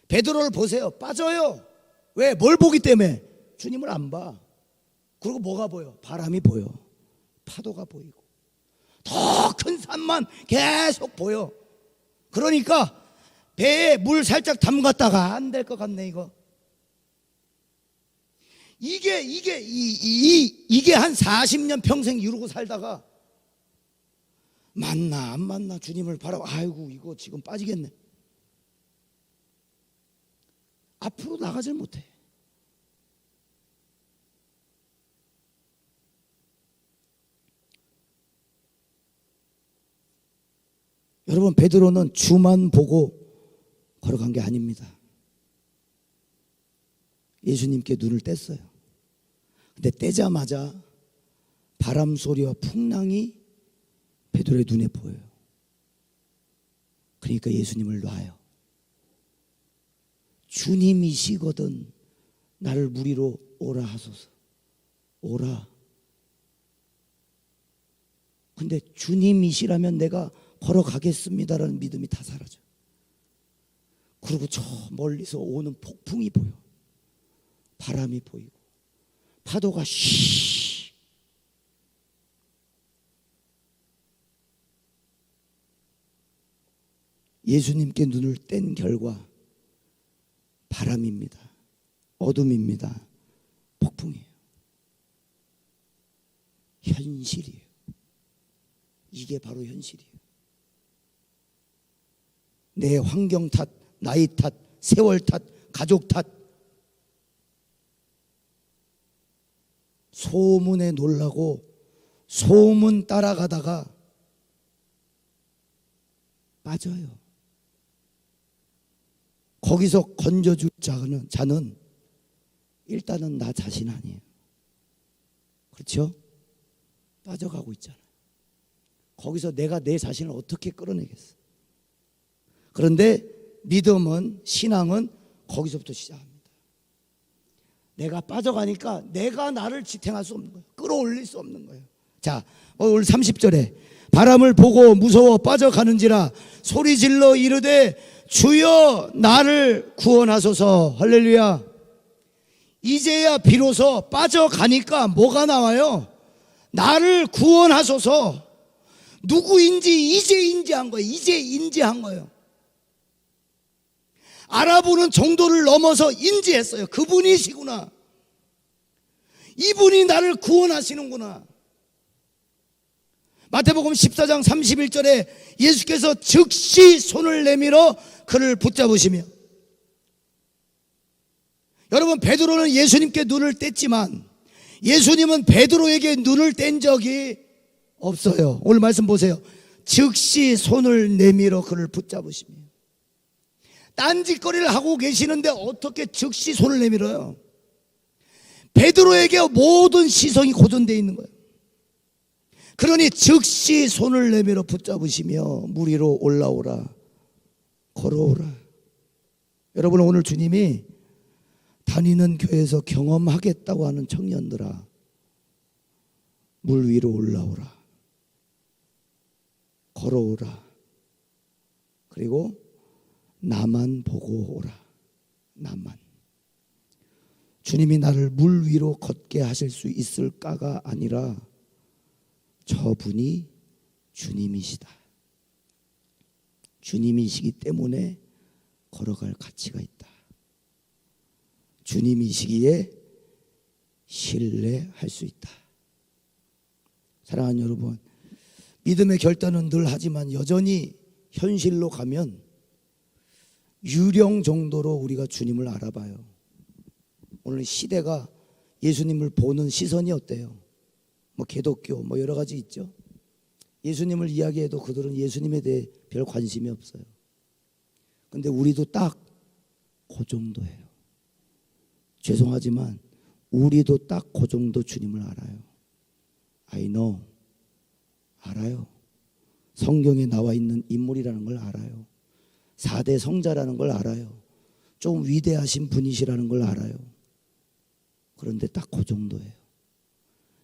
베드로를 보세요. 빠져요. 왜? 뭘 보기 때문에? 주님을 안 봐. 그리고 뭐가 보여? 바람이 보여. 파도가 보이고 더 큰 산만 계속 보여. 그러니까 배에 물 살짝 담갔다가 안 될 것 같네 이거. 이게 한 40년 평생 이루고 살다가 만나 안 만나 주님을 바라고, 아이고 이거 지금 빠지겠네. 앞으로 나가질 못해. 여러분, 베드로는 주만 보고 걸어간 게 아닙니다. 예수님께 눈을 뗐어요. 근데 떼자마자 바람 소리와 풍랑이 베드로의 눈에 보여요. 그러니까 예수님을 놔요. 주님이시거든 나를 물 위로 오라 하소서. 오라. 근데 주님이시라면 내가 걸어가겠습니다라는 믿음이 다 사라져. 그리고 저 멀리서 오는 폭풍이 보여. 바람이 보이고 파도가 쉬. 예수님께 눈을 뗀 결과 바람입니다. 어둠입니다. 폭풍이에요. 현실이에요. 이게 바로 현실이에요. 내 환경 탓, 나이 탓, 세월 탓, 가족 탓, 소문에 놀라고 소문 따라가다가 빠져요. 거기서 건져줄 자는 일단은 나 자신 아니에요. 그렇죠? 빠져가고 있잖아요. 거기서 내가 내 자신을 어떻게 끌어내겠어? 그런데 믿음은, 신앙은 거기서부터 시작합니다. 내가 빠져가니까 내가 나를 지탱할 수 없는 거예요. 끌어올릴 수 없는 거예요. 자, 오늘 30절에 바람을 보고 무서워 빠져가는지라 소리질러 이르되 주여 나를 구원하소서. 할렐루야. 이제야 비로소 빠져가니까 뭐가 나와요? 나를 구원하소서. 누구인지 이제 인지한 거예요. 이제 인지한 거예요. 알아보는 정도를 넘어서 인지했어요. 그분이시구나. 이분이 나를 구원하시는구나. 마태복음 14장 31절에 예수께서 즉시 손을 내밀어 그를 붙잡으시며, 여러분, 베드로는 예수님께 눈을 뗐지만 예수님은 베드로에게 눈을 뗀 적이 없어요. 오늘 말씀 보세요. 즉시 손을 내밀어 그를 붙잡으시며. 딴짓거리를 하고 계시는데 어떻게 즉시 손을 내밀어요? 베드로에게 모든 시선이 고정되어 있는 거예요. 그러니 즉시 손을 내밀어 붙잡으시며 물 위로 올라오라, 걸어오라. 여러분, 오늘 주님이 다니는 교회에서 경험하겠다고 하는 청년들아, 물 위로 올라오라, 걸어오라, 그리고 나만 보고 오라. 나만. 주님이 나를 물 위로 걷게 하실 수 있을까가 아니라 저분이 주님이시다. 주님이시기 때문에 걸어갈 가치가 있다. 주님이시기에 신뢰할 수 있다. 사랑하는 여러분, 믿음의 결단은 늘 하지만 여전히 현실로 가면 유령 정도로 우리가 주님을 알아봐요. 오늘 시대가 예수님을 보는 시선이 어때요? 뭐 기독교 뭐 여러 가지 있죠. 예수님을 이야기해도 그들은 예수님에 대해 별 관심이 없어요. 근데 우리도 딱 그 정도예요. 죄송하지만 우리도 딱 그 정도 주님을 알아요. I know. 알아요. 성경에 나와 있는 인물이라는 걸 알아요. 4대 성자라는 걸 알아요. 좀 위대하신 분이시라는 걸 알아요. 그런데 딱 그 정도예요.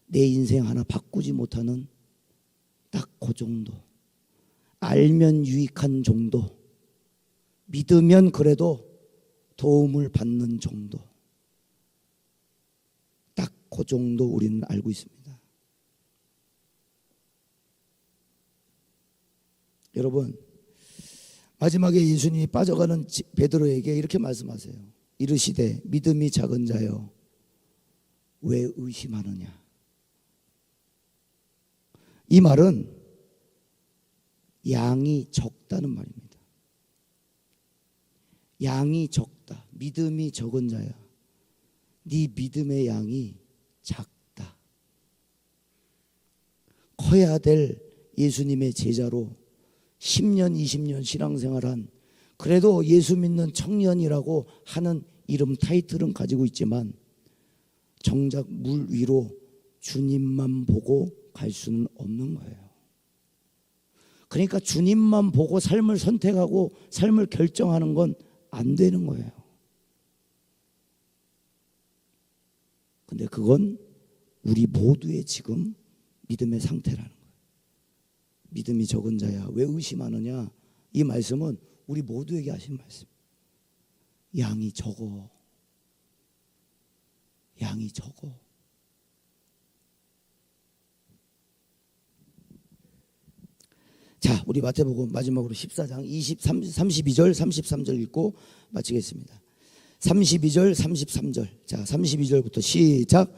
내 인생 하나 바꾸지 못하는 딱 그 정도. 알면 유익한 정도. 믿으면 그래도 도움을 받는 정도. 딱 그 정도 우리는 알고 있습니다. 여러분, 마지막에 예수님이 빠져가는 베드로에게 이렇게 말씀하세요. 이르시되 믿음이 작은 자여 왜 의심하느냐. 이 말은 양이 적다는 말입니다. 양이 적다. 믿음이 적은 자야. 네 믿음의 양이 작다. 커야 될 예수님의 제자로 10년, 20년 신앙생활한, 그래도 예수 믿는 청년이라고 하는 이름 타이틀은 가지고 있지만 정작 물 위로 주님만 보고 갈 수는 없는 거예요. 그러니까 주님만 보고 삶을 선택하고 삶을 결정하는 건 안 되는 거예요. 근데 그건 우리 모두의 지금 믿음의 상태라는 거예요. 믿음이 적은 자야 왜 의심하느냐. 이 말씀은 우리 모두에게 하신 말씀. 양이 적어. 양이 적어. 자, 우리 마태복음 마지막으로 14장 32절 33절 읽고 마치겠습니다. 32절 33절. 자, 32절부터 시작.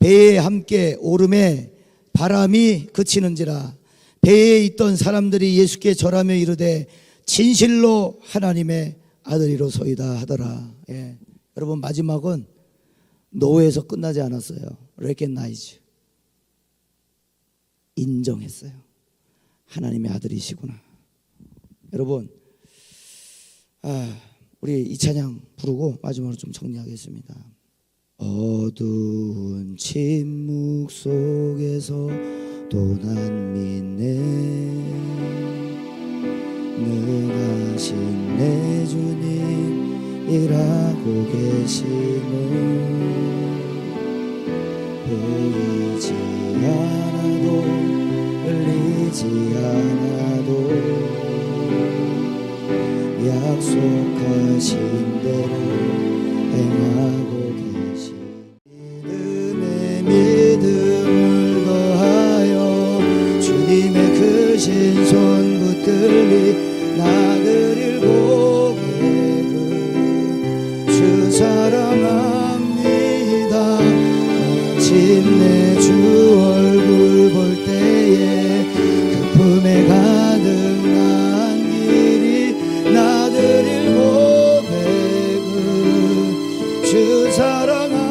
배에 함께 오름에 바람이 그치는지라 배에 있던 사람들이 예수께 절하며 이르되 진실로 하나님의 아들이로소이다 하더라. 예. 여러분, 마지막은 노에서 끝나지 않았어요. recognize. 인정했어요. 하나님의 아들이시구나. 여러분, 우리 이 찬양 부르고 마지막으로 좀 정리하겠습니다. 어두운 침묵 속에서 또 난 믿네. 능하신 내 주님 일하고 계시네. 보이지 않아도 흘리지 않아도 약속하신 대로 행하고 계시. 믿음에 믿음을 더하여 주님의 크신 손 붙들리 나들일 고백은 주 사랑합니다. 마침내 주 얼굴 볼 때에 그 품에 가득한 길이 나들일 고백은 주 사랑합니다.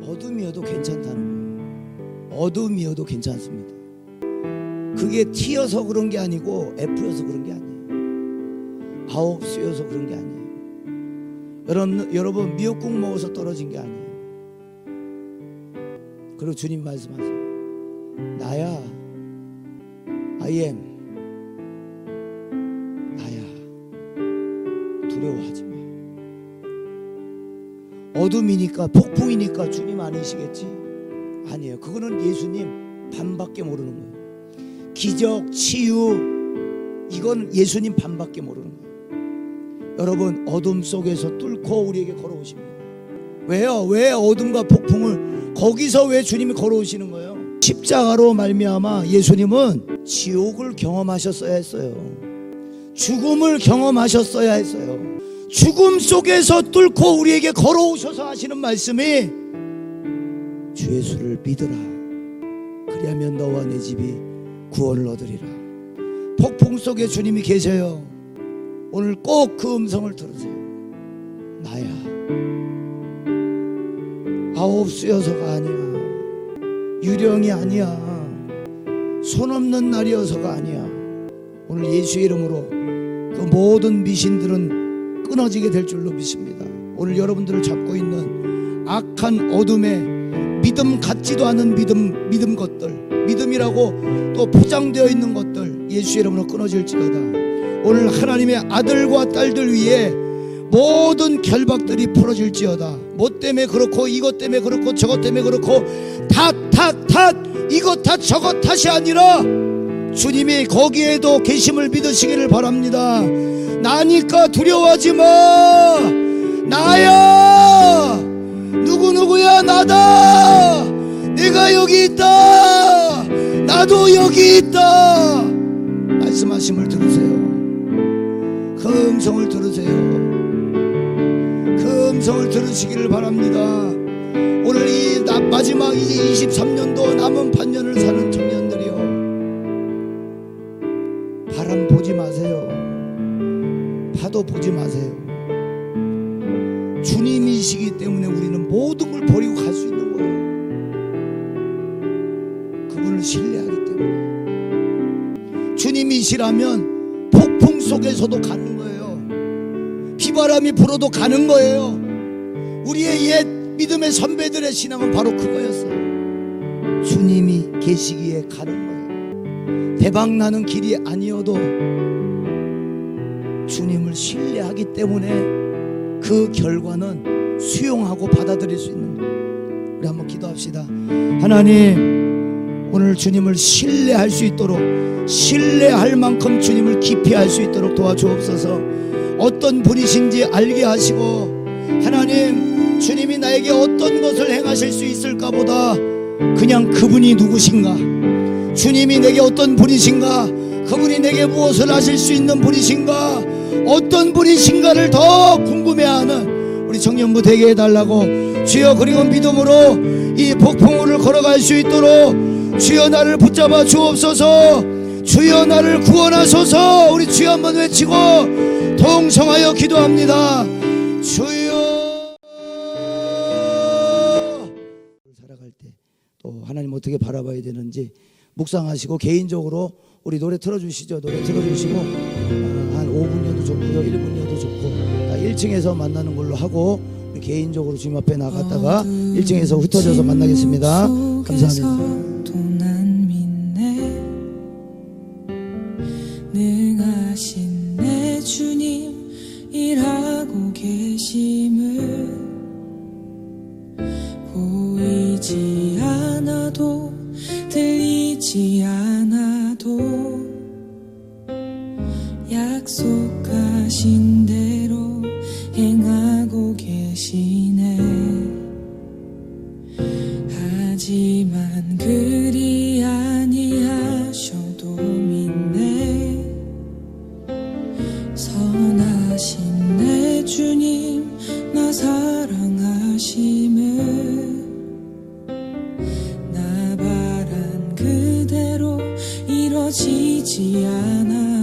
어둠이어도 괜찮다는 거예요. 어둠이어도 괜찮습니다. 그게 T여서 그런 게 아니고 F여서 그런 게 아니에요. 9수여서 그런 게 아니에요. 여러분 미역국 먹어서 떨어진 게 아니에요. 그리고 주님 말씀하세요. 나야. I am. 나야. 두려워하지 마. 어둠이니까 폭풍이니까 주님 아니시겠지? 아니에요. 그거는 예수님 반밖에 모르는 거예요. 기적, 치유, 이건 예수님 반밖에 모르는 거예요. 여러분, 어둠 속에서 뚫고 우리에게 걸어오십니다. 왜요? 왜 어둠과 폭풍을 거기서 왜 주님이 걸어오시는 거예요? 십자가로 말미암아 예수님은 지옥을 경험하셨어야 했어요. 죽음을 경험하셨어야 했어요. 죽음 속에서 뚫고 우리에게 걸어오셔서 하시는 말씀이 주 예수를 믿으라. 그리하면 너와 내 집이 구원을 얻으리라. 폭풍 속에 주님이 계셔요. 오늘 꼭 그 음성을 들으세요. 나야. 아홉 수여서가 아니야. 유령이 아니야. 손 없는 날이어서가 아니야. 오늘 예수의 이름으로 그 모든 미신들은 끊어지게 될 줄로 믿습니다. 오늘 여러분들을 잡고 있는 악한 어둠의 믿음 같지도 않은 믿음 것들, 믿음이라고 또 포장되어 있는 것들 예수의 이름으로 끊어질지어다. 오늘 하나님의 아들과 딸들 위에 모든 결박들이 풀어질지어다. 뭐 때문에 그렇고 이것 때문에 그렇고 저것 때문에 그렇고 탓 이것 탓 저것 탓이 아니라 주님이 거기에도 계심을 믿으시기를 바랍니다. 나니까 두려워하지 마. 나야. 누구야 나다. 내가 여기 있다. 나도 여기 있다. 말씀하심을 들으세요. 그 음성을 들으세요. 그 음성을 들으시기를 바랍니다. 오늘 이 마지막 이제 23년도 남은 반년을 사는 청년들이요, 바람 보지 마세요. 파도 보지 마세요. 주님이시기 때문에 우리는 모든 걸 버리고 갈 수 있는 거예요. 그분을 신뢰하기 때문에. 주님이시라면 폭풍 속에서도 가는 거예요. 비바람이 불어도 가는 거예요. 우리의 옛 믿음의 선배들의 신앙은 바로 그거였어요. 주님이 계시기에 가는 거예요. 대박나는 길이 아니어도 주님을 신뢰하기 때문에 그 결과는 수용하고 받아들일 수 있는 거예요. 우리 한번 기도합시다. 하나님, 오늘 주님을 신뢰할 수 있도록, 신뢰할 만큼 주님을 깊이 알 수 있도록 도와주옵소서. 어떤 분이신지 알게 하시고, 하나님, 주님이 나에게 어떤 것을 행하실 수 있을까 보다 그냥 그분이 누구신가, 주님이 내게 어떤 분이신가, 그분이 내게 무엇을 하실 수 있는 분이신가, 어떤 분이신가를 더 궁금해하는 우리 청년부 되게 해달라고. 주여, 그리고 믿음으로 이 폭풍우를 걸어갈 수 있도록 주여 나를 붙잡아 주옵소서. 주여 나를 구원하소서. 우리 주여 한번 외치고 동성하여 기도합니다. 주여. 살아갈 때 또 하나님 어떻게 바라봐야 되는지 묵상하시고, 개인적으로 우리 노래 틀어주시죠. 노래 틀어주시고 한 5분여도 좋고요, 1분여도 좋고, 1층에서 만나는 걸로 하고 우리 개인적으로 주님 앞에 나갔다가 1층에서 흩어져서 만나겠습니다. 감사합니다. 능하신 내 주님 일하고 계심을 보이지 않아도 들리지 않아도 약속하신 대로 행하고 계시네. 하지만 그리 아니하셔도 믿네. 선하신 내 주님 나 사랑하심을 나 바란 그대로 이뤄지지 않아